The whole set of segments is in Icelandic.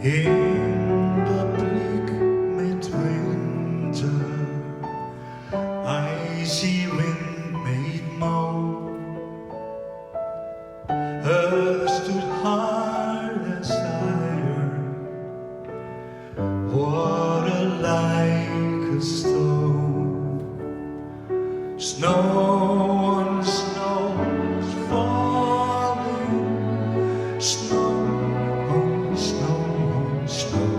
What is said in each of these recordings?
In the bleak midwinter, icy wind made moan. Earth stood hard as iron, water like a stone. Snow on snow was falling, snow on snow on snow.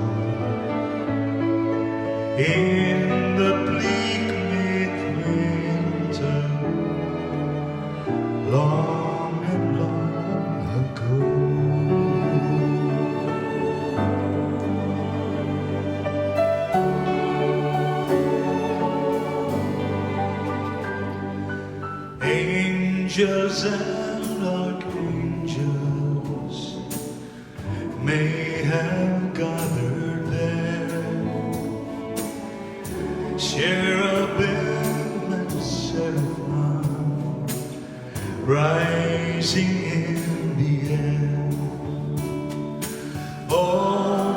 In the bleak midwinter, long and long ago. Angels and archangels may have gathered there, cherubim and seraphim rising in the air. Oh,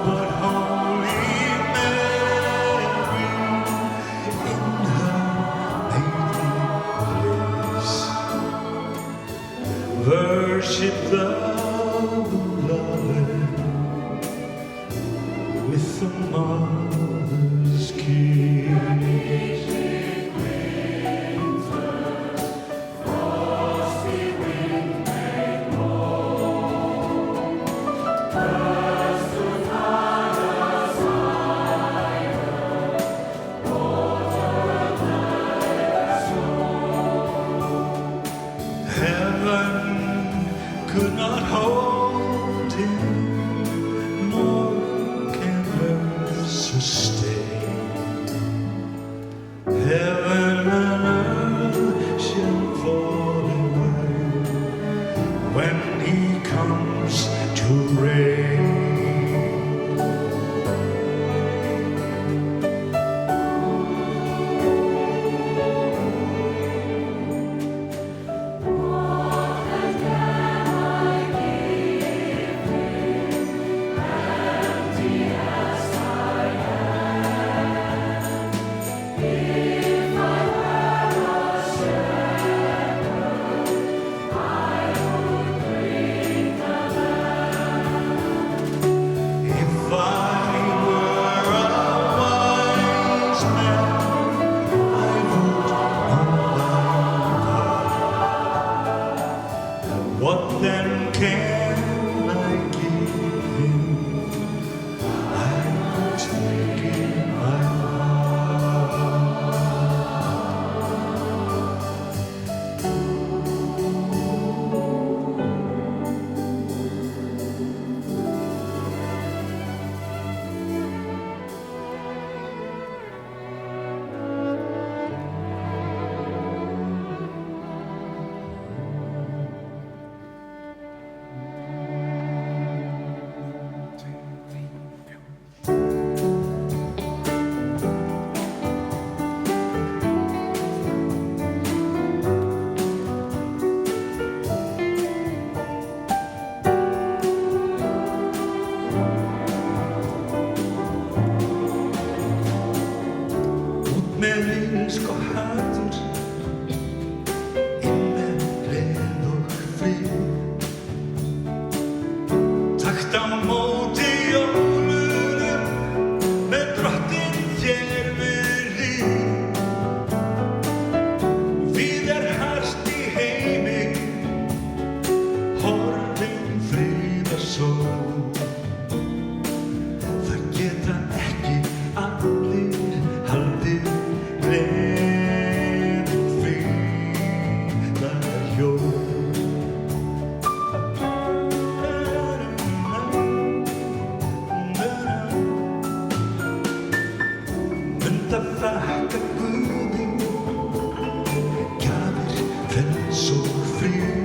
but Holy Mary in her maiden place worship the beloved with the mother's kiss. Heaven could not hold him, nor can earth sustain. Heaven and earth shall fall away when he comes to reign. What then can I give him? I will take in my með ilsk og hatur, inn með gleð og frið. Takt á móti jólunum, með drottinn þér við hlið. Við hart í heimi, horfin friðarsól. Það geta ekki allir haldið Þakka Guði, gjafir, frels og frið.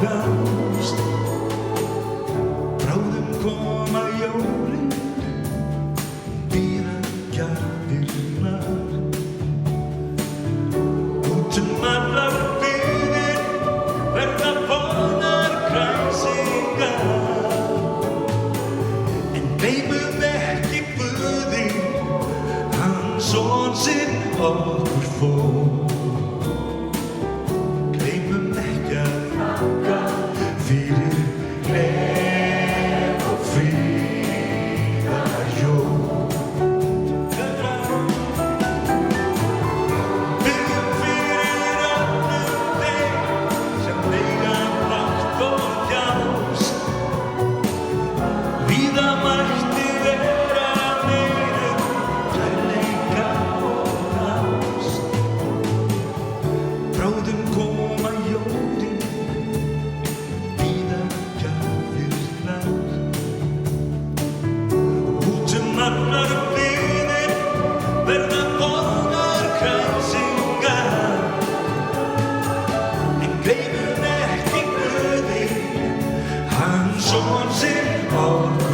ást. Bráðum koma jólin, bíða gjafirnar. Út allar byggðir verða boðnar kræsingar. En gleymum ekki Guði, hann son sinn okkur fór. Gleymum ekki að þakka fyrir gleð og friðarjól. Biðjum fyrir öllum þeim sem eiga bágt og þjást. Víða mætti vera meira kærleika og ást. Bráðum koma jólin, bíða gjafirnar. Út allar byggðir verða boðnar kræsingar. En gleymum ekki Guði, hann son sinn okkur